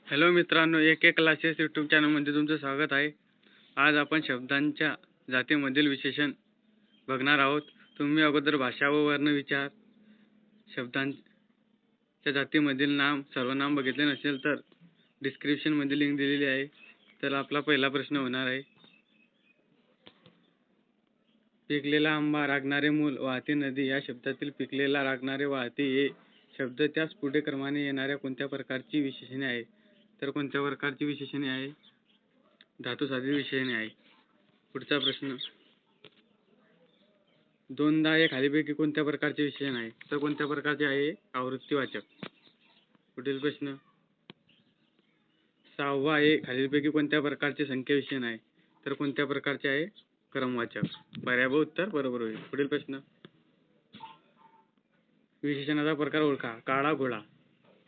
Hello मित्रांनो, एक एक क्लासेस यूट्यूब चॅनलमध्ये तुमचं स्वागत आहे. आज आपण शब्दांच्या जातीमधील विशेषण बघणार आहोत. तुम्ही अगोदर भाषा व वर्ण विचार शब्दांच्या जातीमधील नाम सर्वनाम बघितले नसेल तर डिस्क्रिप्शनमध्ये लिंक दिलेली आहे. तर आपला पहिला प्रश्न होणार आहे, पिकलेला आंबा, रागणारे मूल, वाहती नदी या शब्दातील पिकलेला, रागणारे, वाहती हे शब्द त्याच पुढे क्रमाने येणाऱ्या कोणत्या प्रकारची विशेषणे आहे? तर कोणत्या प्रकारची विशेषणे आहे? धातुसाधित विशेषणे आहे. पुढचा प्रश्न, दोनदा हे खालीपैकी कोणत्या प्रकारचे विशेषण आहे? तर कोणत्या प्रकारचे आहे? आवृत्तीवाचक. पुढील प्रश्न, सहावा हे खालीलपैकी कोणत्या प्रकारचे संख्या विशेषण आहे? तर कोणत्या प्रकारचे आहे? क्रमवाचक. पर्याय ब उत्तर बरोबर होईल. पुढील प्रश्न, विशेषणाचा प्रकार ओळखा. काळा घोडा.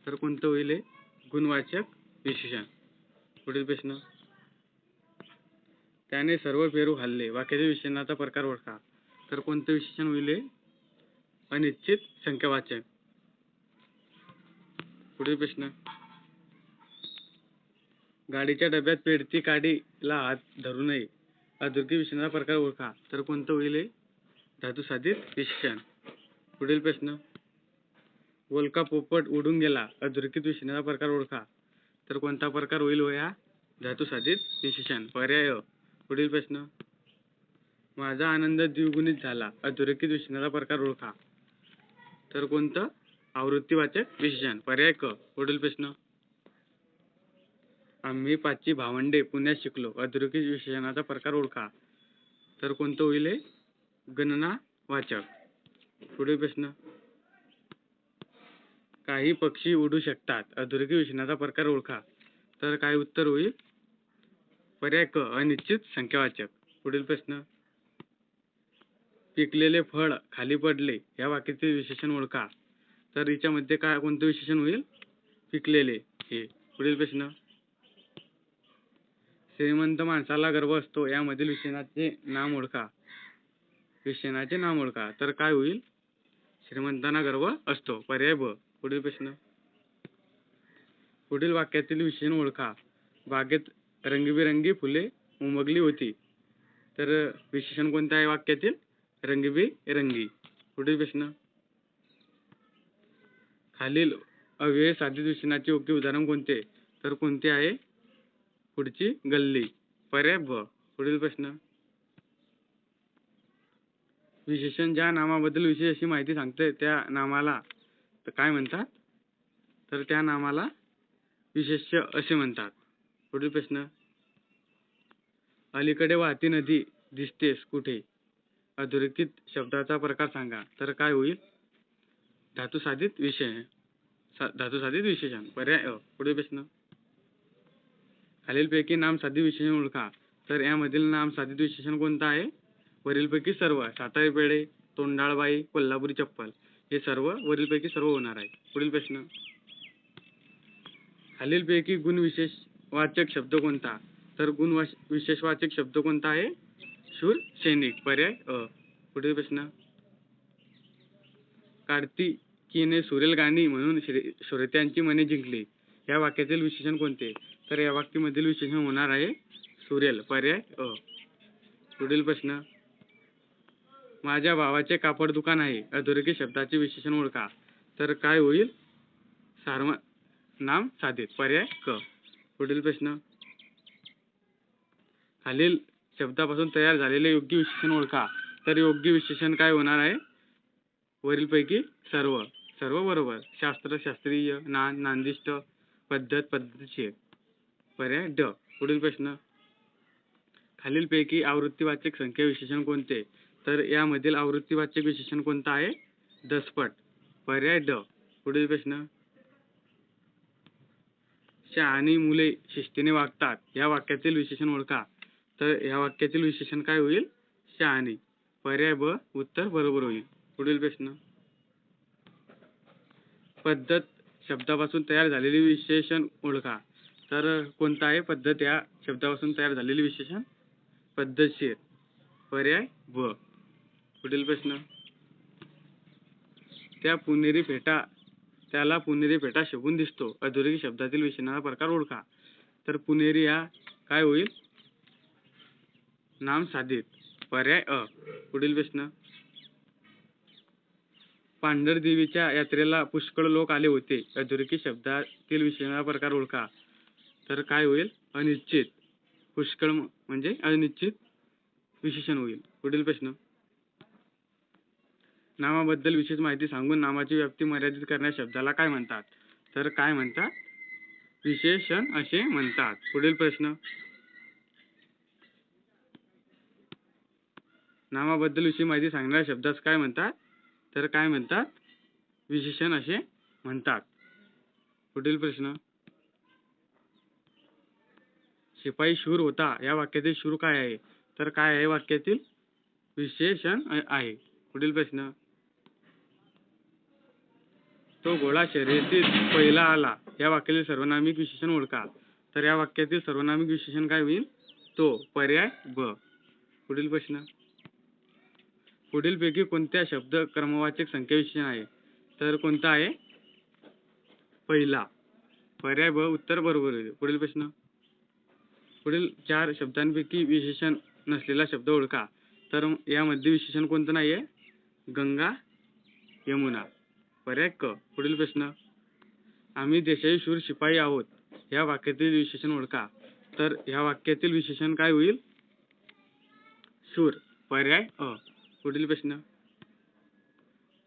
तर कोणतं होईल? गुणवाचक विशेषण. पुढील प्रश्न, त्याने सर्व पेरू खाल्ले. वाक्यातील विशेषणाचा प्रकार ओळखा. तर कोणतं विशेषण होईल? अनिश्चित संख्यावाचक. पुढील प्रश्न, गाडीच्या डब्यात पेडती काडीला हात धरू नये. अधोरेखित विशेषणाचा प्रकार ओळखा. तर कोणतं होईल? धातुसाधित विशेषण. पुढील प्रश्न, बोलका पोपट उडून गेला. अधोरेखित विशेषणाचा प्रकार ओळखा. तर कोणता प्रकार होईल हो या? धातुसाधित विशेषण. पर्याय अ. पुढील प्रश्न, माझा आनंद द्विगुणित झाला. अधोरेखित विशेषणाचा प्रकार ओळखा. तर कोणतं? आवृत्तीवाचक विशेषण. पर्याय क. पुढील प्रश्न, आम्ही पाचवी भावंडे पुण्यात शिकलो. अधोरेखित विशेषणाचा प्रकार ओळखा. तर कोणतं होईल? गणनावाचक. पुढील प्रश्न, काही पक्षी उडू शकतात. अधोरेखित विशेषणाचा प्रकार ओळखा. तर काय उत्तर होईल? पर्याय क. अनिश्चित संख्यावाचक. पुढील प्रश्न, पिकलेले फळ खाली पडले. या वाक्याचे विशेषण ओळखा. तर याच्यामध्ये काय कोणतं विशेषण होईल? पिकलेले हे. पुढील प्रश्न, श्रीमंत माणसाला गर्व असतो. यामधील विशेषणाचे नाम ओळखा. विशेषणाचे नाम ओळखा. तर काय होईल? श्रीमंतांना गर्व असतो. पर्याय ब. पुढील प्रश्न, पुढील वाक्यातील विशेषण ओळखा. बागेत रंगीबेरंगी फुले उमगली होती. तर विशेषण कोणते आहे वाक्यातील? रंगीबेरंगी. पुढील प्रश्न, खालील अव्यय साधित विशेषणाचे योग्य उदाहरण कोणते? तर कोणते आहे? पुढची गल्ली. पर्याय ब. पुढील प्रश्न, विशेषण ज्या नामाबद्दल विशेष अशी माहिती सांगते त्या नामाला काय म्हणतात? तर त्या नामाला विशेष्य असे म्हणतात. पुढील प्रश्न, अलीकडे वाहती नदी दिसतेस कुठे? अधोरेखित शब्दाचा प्रकार सांगा. तर काय होईल? धातुसाधित विशेषण. धातुसाधित विशेषण. पर्याय अ. पुढील प्रश्न, खालीलपैकी नाम साधित विशेषण ओळखा. तर यामधील नाम साधित विशेषण कोणतं आहे? वरीलपैकी सर्व. सातारी पेढे, तोंडाळबाई, कोल्हापुरी चप्पल हे सर्व वरीलपैकी सर्व होणार आहे. पुढील प्रश्न, खालीलपैकी गुणविशेषवाचक शब्द कोणता? तर गुणविशेषवाचक शब्द कोणता आहे? शूर सैनिक. पर्याय अ. पुढील प्रश्न, कार्तिकीने सुरेल गाणी म्हणून श्रोत्यांची मने जिंकली. या वाक्यातील विशेषण कोणते? तर या वाक्यामधील विशेषण होणार आहे सुरेल. पर्याय अ. पुढील प्रश्न, माझ्या भावाचे कापड दुकान आहे. अधोरेखित शब्दाचे विशेषण ओळखा. तर काय होईल? सार्वनाम साधित. पर्याय क. पुढील प्रश्न, खालील शब्दापासून तयार झालेले योग्य विशेषण ओळखा. तर योग्य विशेषण काय होणार आहे? वरीलपैकी सर्व. सर्व बरोबर. शास्त्र, शास्त्रीय, नांद, नांदिष्ट, पद्धत, पद्धतशीर. पर्याय ड. पुढील प्रश्न, खालीलपैकी आवृत्तीवाचक संख्या विशेषण कोणते? तर यामधील आवृत्तीवाचक विशेषण कोणतं आहे? दसपट. पर्याय ड. पुढील प्रश्न, शहाणी मुले शिस्तीने वागतात. या वाक्यातील विशेषण ओळखा. तर या वाक्यातील विशेषण काय होईल? शहाणी. पर्याय ब. उत्तर बरोबर होईल. पुढील प्रश्न, पद्धत शब्दापासून तयार झालेले विशेषण ओळखा. तर कोणता आहे पद्धत या शब्दापासून तयार झालेले विशेषण? पद्धतशीर. पर्याय ब. पुढील प्रश्न, त्या पुणेरी फेटा त्याला पुणेरी फेटा शोभून दिसतो. अधोरेखित शब्दातील विशेषणाचा प्रकार ओळखा. तर पुणेरी हा काय होईल? नाम साधित. पर्याय अ. पुढील प्रश्न. पांढरदेवीच्या यात्रेला पुष्कळ लोक आले होते. अधोरेखित शब्दातील विशेषणाचा प्रकार ओळखा. तर काय होईल? अनिश्चित. पुष्कळ म्हणजे अनिश्चित विशेषण होईल. पुढील प्रश्न. नामाबद्दल विशेष माहिती सांगून नामाची व्याप्ती मर्यादित करण्यास शब्दाला काय म्हणतात? तर काय म्हणतात? विशेषण असे म्हणतात. पुढील प्रश्न. नामाबद्दल विशेष माहिती सांगणाऱ्या शब्दास काय म्हणतात? तर काय म्हणतात? विशेषण असे म्हणतात. पुढील प्रश्न. शिपाई शूर होता या वाक्यातील शूर काय आहे? तर काय आहे वाक्यातील? विशेषण आहे. पुढील प्रश्न. तो घोडा शर्यतीत पहिला आला या वाक्यातील सर्वनामिक विशेषण ओळखा. तर या वाक्यातील सर्वनामिक विशेषण काय होईल? तो. पर्याय ब. पुढील प्रश्न. पुढीलपैकी कोणत्या शब्द क्रमवाचक संख्या विशेषण आहे? तर कोणता आहे? पहिला. पर्याय ब उत्तर बरोबर आहे. पुढील प्रश्न. पुढील 4 शब्दांपैकी विशेषण नसलेला शब्द ओळखा. तर यामध्ये विशेषण कोणतं नाहीये? गंगा, यमुना. पर्याय क. पुढील प्रश्न. आम्ही देशाचे शूर शिपाई आहोत या वाक्यातील विशेषण ओळखा. तर ह्या वाक्यातील विशेषण काय होईल? शूर. पर्याय अ. पुढील प्रश्न.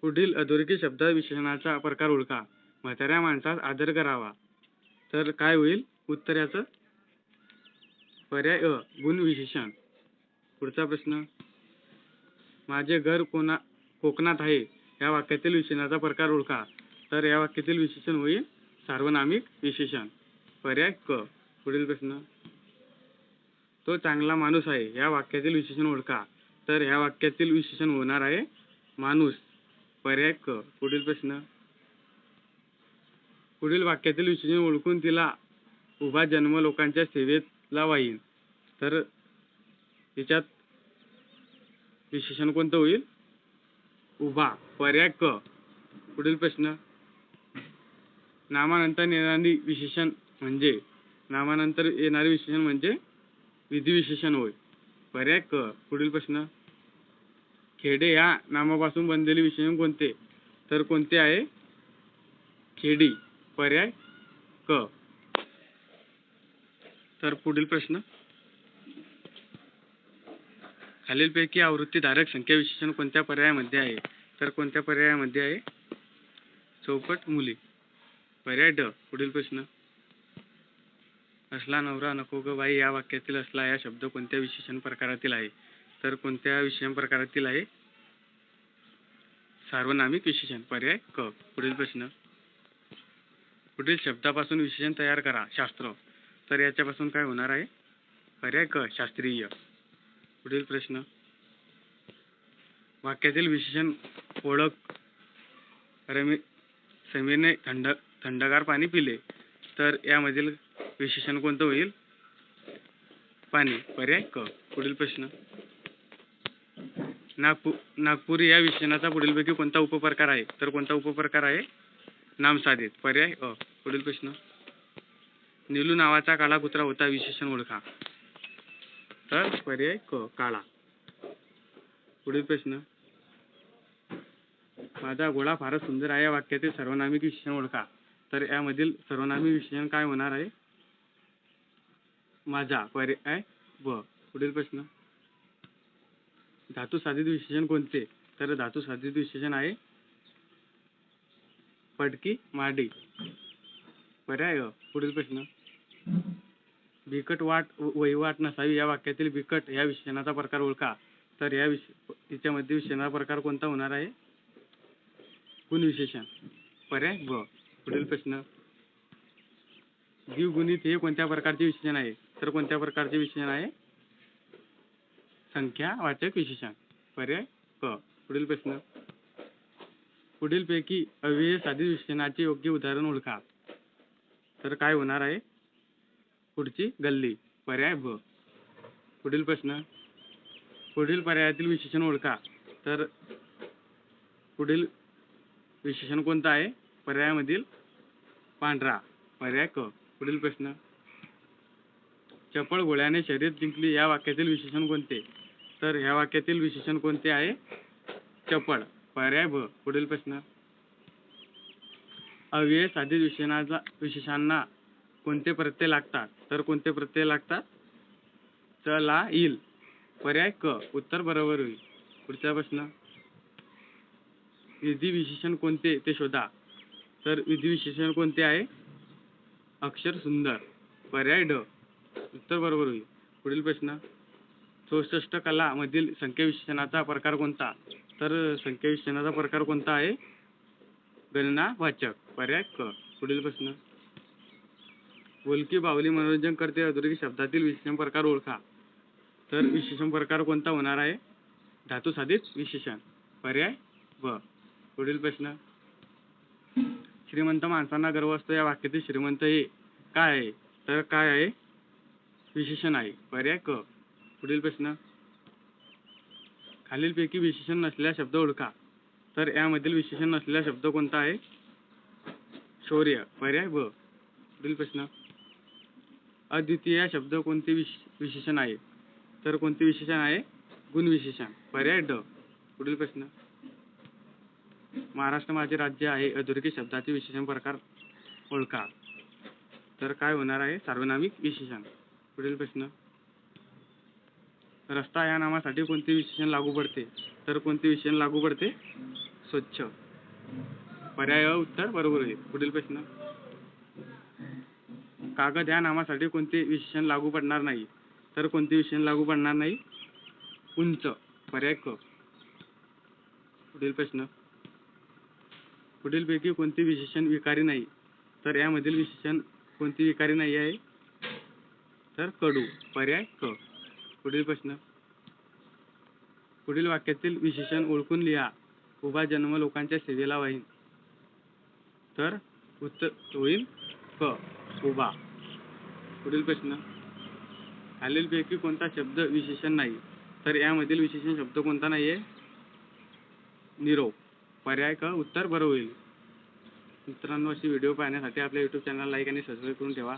पुढील अधोरेखित शब्द विशेषणाचा प्रकार ओळखा. म्हाताऱ्या माणसास आदर करावा. तर काय होईल उत्तर याचं? पर्याय अ. गुण विशेषण. पुढचा प्रश्न. माझे घर कोकणात आहे या वाक्यातील विशेषणाचा प्रकार ओळखा. तर या वाक्यातील विशेषण होईल सार्वनामिक विशेषण. पर्याय क. पुढील प्रश्न. तो चांगला माणूस आहे या वाक्यातील विशेषण ओळखा. तर ह्या वाक्यातील विशेषण होणार आहे माणूस. पर्याय क. पुढील प्रश्न. पुढील वाक्यातील विशेषण ओळखून तिला उभा जन्म लोकांच्या सेवेला वाहीन. तर याच्यात विशेषण कोणतं होईल? उभा. पर्याय क. पुढील प्रश्न. नामानंतर येणारी विशेषण म्हणजे विधिविशेषण होय. पर्याय क. पुढील प्रश्न. खेडे या नामापासून बनलेले विशेषण कोणते? तर कोणते आहे? खेडी. पर्याय क. तर पुढील प्रश्न. खालीलपैकी आवृत्तीधारक संख्या विशेषण कोणत्या पर्यायामध्ये आहे? तर कोणत्या पर्यायामध्ये आहे? चौपट मुली. पर्याय ड. पुढील प्रश्न. असला नवरा नको ग बाई या वाक्यातील असला या शब्द कोणत्या विशेषण प्रकारातील आहे? तर कोणत्या विशेषण प्रकारातील आहे? सार्वनामिक विशेषण. पर्याय क. पुढील प्रश्न. पुढील शब्दापासून विशेषण तयार करा. शास्त्र. तर याच्यापासून काय होणार आहे? पर्याय क. शास्त्रीय. पुढील प्रश्न. वाक्यातील विशेषण ओळख. समीरने थंडगार पाणी पिले. तर यामधील विशेषण कोणतं होईल? पाणी. पर्याय क. पुढील प्रश्न. नागपुरी या विशेषणाचा पुढीलपैकी कोणता उपप्रकार आहे? तर कोणता उपप्रकार आहे? नामसाधित. पर्याय अ. पुढील प्रश्न. नीलू नावाचा काळा कुत्रा होता. विशेषण ओळखा. तर पर्याय क. काळा. पुढील प्रश्न. माझा घोडा फारच सुंदर आहे या वाक्यातील सर्वनामिक विशेषण ओळखा. तर यामधील सर्वनामिक विशेषण काय होणार आहे? माझा. पर्याय ब. पुढील प्रश्न. धातुसाधित विशेषण कोणते? तर धातुसाधित विशेषण आहे पडकी, माडी. पर्याय अ. पुढील प्रश्न. बिकट वहिवाट नसावी या वाक्यातील बिकट या विशेषणाचा प्रकार ओळखा. तर याच्यामध्ये विशेषणाचा प्रकार कोणता होणार आहे? गुण विशेषण. पर्याय ब. पुढील प्रश्न. द्विगुणित हे कोणत्या प्रकारचे विशेषण आहे? तर कोणत्या प्रकारचे विशेषण आहे? संख्यावाचक विशेषण. पर्याय क. पुढील प्रश्न. पुढीलपैकी अव्यय साधित विशेषणाचे योग्य उदाहरण ओळखा. तर काय होणार आहे? पुढची गल्ली. पर्याय ब. पुढील प्रश्न. पुढील पर्यायातील विशेषण ओळखा. तर पुढील विशेषण कोणतं आहे? पर्यायामधील पांढरा पर्याय क. पुढील प्रश्न, चपळ गोळ्याने शर्यत जिंकली या वाक्यातील विशेषण कोणते? तर ह्या वाक्यातील विशेषण कोणते आहे? चपळ पर्याय ब. पुढील प्रश्न, अव्यय साधित विशेषणांना कोणते प्रत्यय लागतात? तर कोणते प्रत्यय लागतात? च ला इल पर्याय क. उत्तर बरोबर होईल. पुढचा प्रश्न, विधी विशेषण कोणते ते शोधा. तर विधी विशेषण कोणते आहे? अक्षर सुंदर पर्याय ड. उत्तर बरोबर होईल. पुढील प्रश्न, 64 कला मधील संख्या विशेषणाचा प्रकार कोणता? तर संख्या विशेषणाचा प्रकार कोणता आहे? गणनावाचक पर्याय क. पुढील प्रश्न, बोलकी बाहुली मनोरंजन करते अधोरेखित शब्दातील विशेषण प्रकार ओळखा. तर विशेषण प्रकार कोणता होणार आहे? धातू साधित विशेषण पर्याय ब. पुढील प्रश्न, श्रीमंत माणसांना गर्व असतो या वाक्यातील श्रीमंत हे काय आहे? तर काय आहे? विशेषण आहे पर्याय क. पुढील प्रश्न, खालीलपैकी विशेषण नसलेला शब्द ओळखा. तर यामधील विशेषण नसलेला शब्द कोणता आहे? शौर्य पर्याय ब. पुढील प्रश्न, अद्वितीय या शब्द कोणते विशेषण आहे? तर कोणते विशेषण आहे? गुण विशेषण पर्याय ड. पुढील प्रश्न, महाराष्ट्र माझे राज्य आहे अधोरेखित शब्दाचे विशेषण प्रकार ओळखा. तर काय होणार आहे? सार्वनामिक विशेषण. पुढील प्रश्न, रस्ता या नामासाठी कोणते विशेषण लागू पडते? तर कोणते विशेषण लागू पडते? स्वच्छ पर्याय अ. उत्तर बरोबर आहे. पुढील प्रश्न, कागद या नामासाठी कोणते विशेषण लागू पडणार नाही? तर कोणते विशेषण लागू पडणार नाही? उंच पर्याय क. पुढील प्रश्न, पुढीलपैकी कोणते विशेषण विकारी नाही? तर यामधील विशेषण कोणते विकारी नाही आहे? तर कडू पर्याय क. पुढील प्रश्न, पुढील वाक्यातील विशेषण ओळखून लिहा. उभा जन्म लोकांच्या सेवेला वाहीन. तर उत्तर होईल क. उभा. पुढील प्रश्न, खालीलपैकी कोणता शब्द विशेषण नाही? तर यामधील विशेषण शब्द कोणता नाही आहे? निरोप पर्याय क. उत्तर बरोबर होईल. मित्रांनो, अशी व्हिडिओ पाहण्यासाठी आपल्या YouTube चॅनल लाईक आणि सबस्क्राईब करून ठेवा.